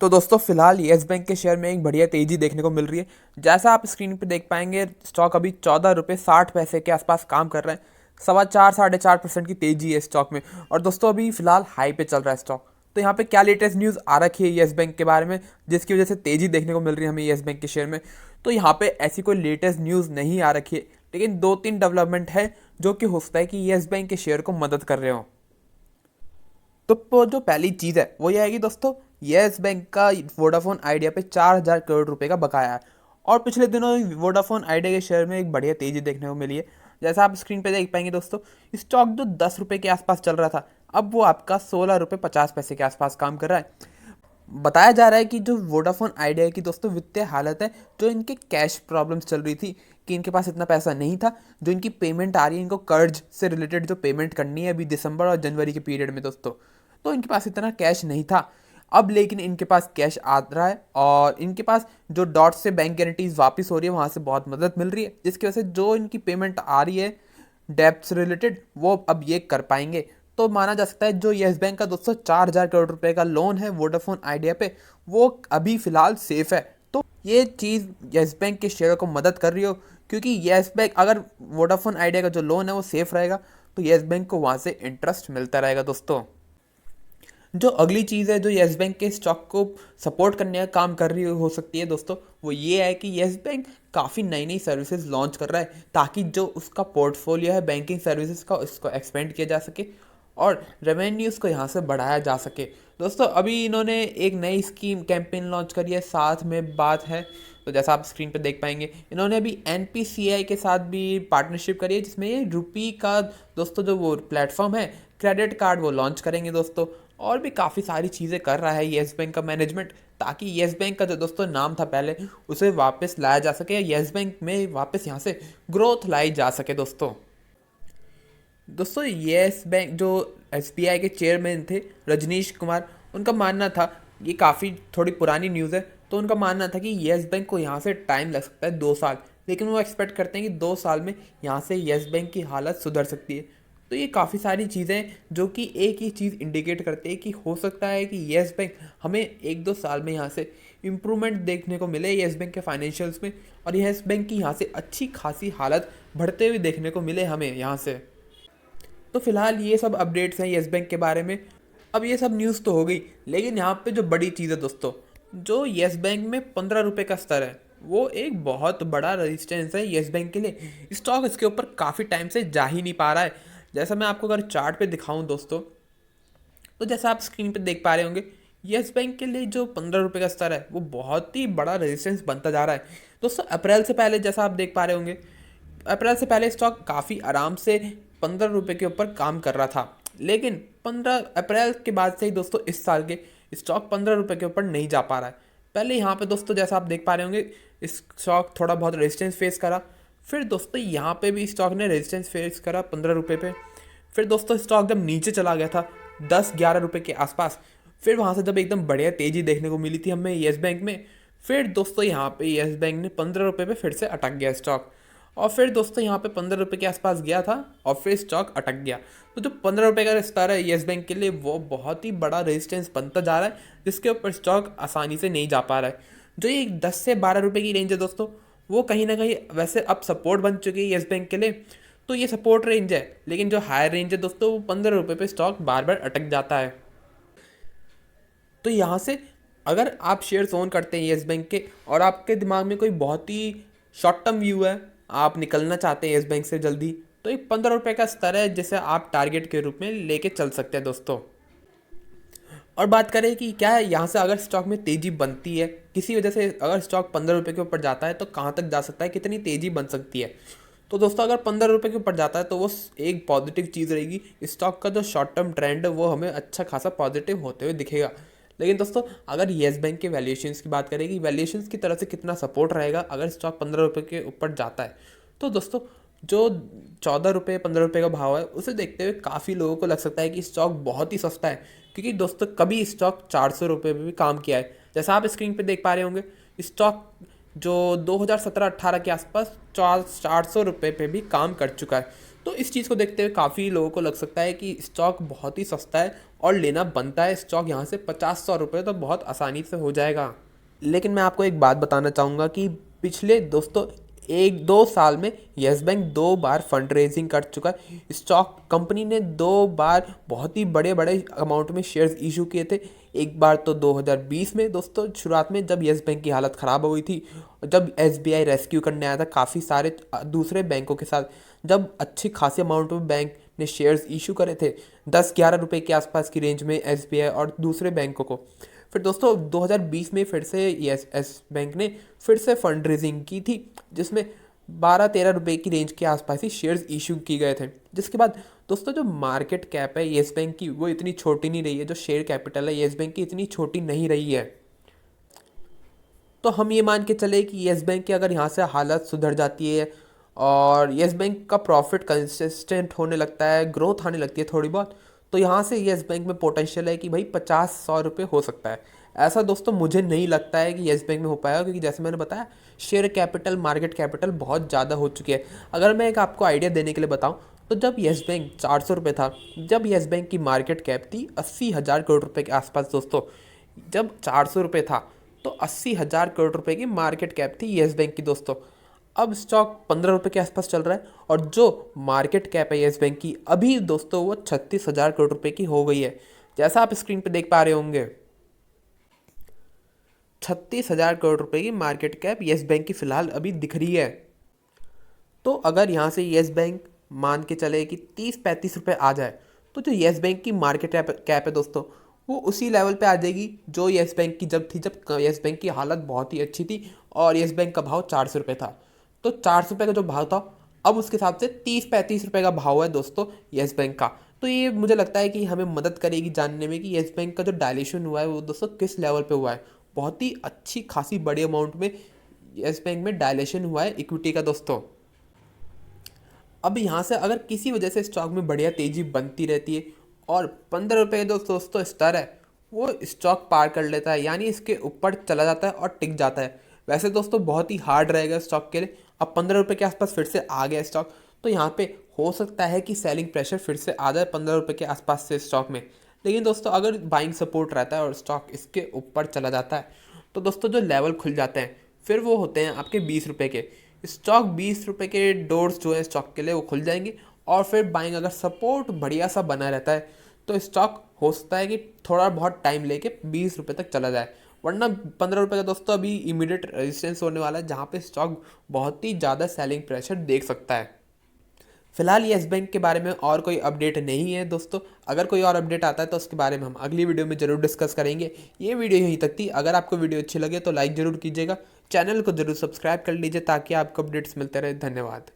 तो दोस्तों फिलहाल येस बैंक के शेयर में एक बढ़िया तेजी देखने को मिल रही है। जैसा आप स्क्रीन पे देख पाएंगे, स्टॉक अभी 14 रुपये 60 पैसे के आसपास काम कर रहा है। 4.25 साढ़े 4% की तेजी है स्टॉक में। और दोस्तों अभी फिलहाल हाई पे चल रहा है स्टॉक। तो यहाँ पे क्या लेटेस्ट न्यूज़ आ रखी है येस बैंक के बारे में, जिसकी वजह से तेजी देखने को मिल रही है हमें येस बैंक के शेयर में। तो यहाँ पे ऐसी कोई लेटेस्ट न्यूज़ नहीं आ रखी है, लेकिन 2-3 डेवलपमेंट है जो कि हो सकता है कि येस बैंक के शेयर को मदद कर रहे हो। तो जो पहली चीज़ है वो ये है कि दोस्तों येस बैंक का वोडाफोन आइडिया पे 4,000 करोड़ रुपए का बकाया है। और पिछले दिनों वोडाफोन आइडिया के शेयर में एक बढ़िया तेज़ी देखने को मिली है। जैसा आप स्क्रीन पे देख पाएंगे दोस्तों, स्टॉक जो 10 रुपये के आसपास चल रहा था, अब वो आपका 16 रुपये 50 पैसे के आसपास काम कर रहा है। बताया जा रहा है कि जो वोडाफोन आइडिया की दोस्तों वित्तीय हालत है, जो इनके कैश प्रॉब्लम्स चल रही थी कि इनके पास इतना पैसा नहीं था, जो इनकी पेमेंट आ रही है, इनको कर्ज से रिलेटेड जो पेमेंट करनी है अभी दिसंबर और जनवरी के पीरियड में दोस्तों, तो इनके पास इतना कैश नहीं था। अब लेकिन इनके पास कैश आ रहा है और इनके पास जो डॉट से बैंक गारंटीज वापस हो रही है वहाँ से बहुत मदद मिल रही है, जिसकी वजह से जो इनकी पेमेंट आ रही है डेप्ट से रिलेटेड वो अब ये कर पाएंगे। तो माना जा सकता है जो येस बैंक का दोस्तों 4,000 करोड़ रुपए का लोन है वोडाफोन आइडिया पे, वो अभी फिलहाल सेफ है। तो ये चीज़ येस बैंक के शेयर को मदद कर रही हो, क्योंकि येस बैंक अगर वोडाफोन आइडिया का जो लोन है वो सेफ रहेगा तो येस बैंक को वहाँ से इंटरेस्ट मिलता रहेगा दोस्तों। जो अगली चीज़ है जो येस बैंक के स्टॉक को सपोर्ट करने का काम कर रही हो सकती है दोस्तों, वो ये है कि येस बैंक काफ़ी नई नई सर्विसेज लॉन्च कर रहा है, ताकि जो उसका पोर्टफोलियो है बैंकिंग सर्विसेज का उसको एक्सपेंड किया जा सके और रेवेन्यूज़ को यहाँ से बढ़ाया जा सके। दोस्तों अभी इन्होंने एक नई स्कीम कैंपेन लॉन्च करी है, साथ में बात है तो जैसा आप स्क्रीन पे देख पाएंगे, इन्होंने अभी NPCI के साथ भी पार्टनरशिप करी है, जिसमें ये रुपी का दोस्तों जो वो प्लेटफॉर्म है, क्रेडिट कार्ड वो लॉन्च करेंगे दोस्तों। और भी काफ़ी सारी चीज़ें कर रहा है येस बैंक का मैनेजमेंट, ताकि येस बैंक का जो दोस्तों नाम था पहले उसे वापस लाया जा सके, येस बैंक में वापस यहाँ से ग्रोथ लाई जा सके दोस्तों येस बैंक जो SBI के चेयरमैन थे रजनीश कुमार, उनका मानना था, ये काफ़ी थोड़ी पुरानी न्यूज़ है, तो उनका मानना था कि येस बैंक को यहाँ से टाइम लग सकता है 2 साल, लेकिन वो एक्सपेक्ट करते हैं कि 2 साल में यहाँ से येस बैंक की हालत सुधर सकती है। तो ये काफ़ी सारी चीज़ें जो कि एक ही चीज़ इंडिकेट करते हैं कि हो सकता है कि येस बैंक हमें 1-2 साल में यहाँ से इम्प्रूवमेंट देखने को मिले येस बैंक के फाइनेंशियल्स में, और येस बैंक की यहाँ से अच्छी खासी हालत बढ़ते हुए देखने को मिले हमें यहाँ से। तो फिलहाल ये सब अपडेट्स हैं येस बैंक के बारे में। अब ये सब न्यूज़ तो हो गई, लेकिन यहाँ पे जो बड़ी चीज़ है दोस्तों, जो येस बैंक में 15 रुपये का स्तर है, वो एक बहुत बड़ा रेजिस्टेंस है येस बैंक के लिए। स्टॉक इसके ऊपर काफ़ी टाइम से जा ही नहीं पा रहा है। जैसा मैं आपको अगर चार्ट पे दिखाऊं दोस्तों, तो जैसा आप स्क्रीन पे देख पा रहे होंगे, येस बैंक के लिए जो 15 रुपये का स्तर है वो बहुत ही बड़ा रेजिस्टेंस बनता जा रहा है दोस्तों। अप्रैल से पहले जैसा आप देख पा रहे होंगे, अप्रैल से पहले स्टॉक काफ़ी आराम से 15 रुपये के ऊपर काम कर रहा था, लेकिन 15 अप्रैल के बाद से ही दोस्तों इस साल के स्टॉक 15 रुपये के ऊपर नहीं जा पा रहा है। पहले यहाँ पे दोस्तों जैसा आप देख पा रहे होंगे, इस स्टॉक थोड़ा बहुत रेजिस्टेंस फेस करा, फिर दोस्तों यहाँ पे भी स्टॉक ने रेजिस्टेंस फेस करा 15 रुपये पे। फिर दोस्तों स्टॉक जब नीचे चला गया था 10-11 रुपये के आसपास, फिर वहाँ से जब एकदम बढ़िया तेज़ी देखने को मिली थी हमें येस बैंक में, फिर दोस्तों यहाँ पे येस बैंक ने 15 रुपये पे फिर से अटक गया स्टॉक, और फिर दोस्तों यहाँ पे 15 रुपये के आसपास गया था और फिर स्टॉक अटक गया। तो जो 15 रुपये का स्तर है येस बैंक के लिए, वो बहुत ही बड़ा रेजिस्टेंस बनता जा रहा है, जिसके ऊपर स्टॉक आसानी से नहीं जा पा रहा है। जो ये 10 से 12 रुपये की रेंज है दोस्तों, वो कहीं ना कहीं वैसे अब सपोर्ट बन चुकी है येस बैंक के लिए, तो ये सपोर्ट रेंज है। लेकिन जो हायर रेंज है दोस्तों, वो 15 रुपये पे स्टॉक बार बार अटक जाता है। तो यहाँ से अगर आप शेयर्स ओन करते हैं येस बैंक के, और आपके दिमाग में कोई बहुत ही शॉर्ट टर्म व्यू है, आप निकलना चाहते हैं येस बैंक से जल्दी, तो एक 15 रुपये का स्तर है जिसे आप टारगेट के रूप में लेके चल सकते हैं दोस्तों। और बात करें कि क्या है यहाँ से अगर स्टॉक में तेज़ी बनती है किसी वजह से, अगर स्टॉक 15 रुपये के ऊपर जाता है तो कहाँ तक जा सकता है, कितनी तेज़ी बन सकती है। तो दोस्तों अगर 15 रुपये के ऊपर जाता है तो वो एक पॉजिटिव चीज़ रहेगी, स्टॉक का जो शॉर्ट टर्म ट्रेंड है वो हमें अच्छा खासा पॉजिटिव होते हुए दिखेगा। लेकिन दोस्तों अगर येस बैंक के वैल्यूएशंस की बात करें कि वैल्यूएशंस की तरफ से कितना सपोर्ट रहेगा अगर स्टॉक 15 रुपये के ऊपर जाता है, तो दोस्तों जो 14 रुपये 15 रुपये का भाव है उसे देखते हुए काफ़ी लोगों को लग सकता है कि स्टॉक बहुत ही सस्ता है, क्योंकि दोस्तों कभी स्टॉक 400 रुपये पे भी काम किया है। जैसा आप स्क्रीन पे देख पा रहे होंगे, स्टॉक जो 2017-18 के आसपास 400 रुपये पे भी काम कर चुका है। तो इस चीज़ को देखते हुए काफ़ी लोगों को लग सकता है कि स्टॉक बहुत ही सस्ता है और लेना बनता है स्टॉक यहाँ से 50-100 रुपये तो बहुत आसानी से हो जाएगा। लेकिन मैं आपको एक बात बताना चाहूँगा कि पिछले दोस्तों 1-2 साल में येस बैंक 2 बार फंड रेजिंग कर चुका है। स्टॉक कंपनी ने 2 बार बहुत ही बड़े बड़े अमाउंट में शेयर्स इशू किए थे। एक बार तो 2020 में दोस्तों शुरुआत में जब येस बैंक की हालत ख़राब हो गई थी, जब एसबीआई रेस्क्यू करने आया था काफ़ी सारे दूसरे बैंकों के साथ, जब अच्छी खासी अमाउंट में बैंक ने शेयर्स इशू करे थे 10-11 रुपए के आसपास की रेंज में एसबीआई और दूसरे बैंकों को। फिर दोस्तों 2020 में फिर से येस बैंक ने फिर से फंड रेजिंग की थी, जिसमें 12-13 रुपए की रेंज के आसपास ही शेयर्स इशू किए गए थे। जिसके बाद दोस्तों जो मार्केट कैप है येस बैंक की वो इतनी छोटी नहीं रही है, जो शेयर कैपिटल है येस बैंक की इतनी छोटी नहीं रही है। तो हम ये मान के चले कि येस बैंक की अगर यहाँ से हालत सुधर जाती है और येस बैंक का प्रॉफिट कंसिस्टेंट होने लगता है, ग्रोथ आने लगती है थोड़ी बहुत, तो यहाँ से येस बैंक में पोटेंशियल है कि भाई 50-100 रुपये हो सकता है। ऐसा दोस्तों मुझे नहीं लगता है कि येस बैंक में हो पाएगा, क्योंकि जैसे मैंने बताया शेयर कैपिटल, मार्केट कैपिटल बहुत ज़्यादा हो चुकी है। अगर मैं एक आपको आइडिया देने के लिए बताऊँ तो जब येस बैंक 400 रुपये था, जब येस बैंक की मार्केट कैप थी 80,000 करोड़ रुपये के आसपास दोस्तों, जब 400 रुपये था तो 80,000 करोड़ रुपए की मार्केट कैप थी येस बैंक की दोस्तों। अब स्टॉक 15 रुपये के आसपास चल रहा है और जो मार्केट कैप है येस बैंक की अभी दोस्तों वो 36,000 करोड़ रुपए की हो गई है। जैसा आप स्क्रीन पे देख पा रहे होंगे 36,000 करोड़ रुपए की मार्केट कैप येस बैंक की फिलहाल अभी दिख रही है। तो अगर यहाँ से येस बैंक मान के चले कि 30-35 रुपये आ जाए तो जो येस बैंक की मार्केट कैप है दोस्तों वो उसी लेवल पे आ जाएगी जो येस बैंक की जब थी, जब येस बैंक की हालत बहुत ही अच्छी थी और येस बैंक का भाव 400 रुपये था। तो 400 रुपये का जो भाव था अब उसके हिसाब से 30-35 रुपये का भाव है दोस्तों येस बैंक का। तो ये मुझे लगता है कि हमें मदद करेगी जानने में कि येस बैंक का जो डायलेशन हुआ है वो दोस्तों किस लेवल पे हुआ है। बहुत ही अच्छी खासी बड़ी अमाउंट में येस बैंक में डायलेशन हुआ है इक्विटी का दोस्तों। अब यहाँ से अगर किसी वजह से स्टॉक में बढ़िया तेज़ी बनती रहती है और 15 रुपये दोस्तों स्तर है वो स्टॉक पार कर लेता है, यानी इसके ऊपर चला जाता है और टिक जाता है। वैसे दोस्तों बहुत ही हार्ड रहेगा स्टॉक के लिए। अब 15 रुपये के आसपास फिर से आ गया स्टॉक, तो यहाँ पे हो सकता है कि सेलिंग प्रेशर फिर से आ जाए 15 रुपये के आसपास से स्टॉक में। लेकिन दोस्तों अगर बाइंग सपोर्ट रहता है और स्टॉक इसके ऊपर चला जाता है तो दोस्तों जो लेवल खुल जाते हैं फिर वो होते हैं आपके 20 रुपये के। स्टॉक 20 रुपये के डोर्स जो है स्टॉक के लिए वो खुल जाएंगे और फिर बाइंग अगर सपोर्ट बढ़िया सा बना रहता है तो स्टॉक हो सकता है कि थोड़ा बहुत टाइम लेके 20 रुपये तक चला जाए, वरना 15 रुपये का दोस्तों अभी इमीडिएट रेजिस्टेंस होने वाला है जहाँ पे स्टॉक बहुत ही ज़्यादा सेलिंग प्रेशर देख सकता है। फिलहाल येस बैंक के बारे में और कोई अपडेट नहीं है दोस्तों। अगर कोई और अपडेट आता है तो उसके बारे में हम अगली वीडियो में ज़रूर डिस्कस करेंगे। ये वीडियो यहीं तक थी। अगर आपको वीडियो अच्छी लगे तो लाइक ज़रूर कीजिएगा, चैनल को ज़रूर सब्सक्राइब कर लीजिए ताकि आपको अपडेट्स मिलते रहे। धन्यवाद।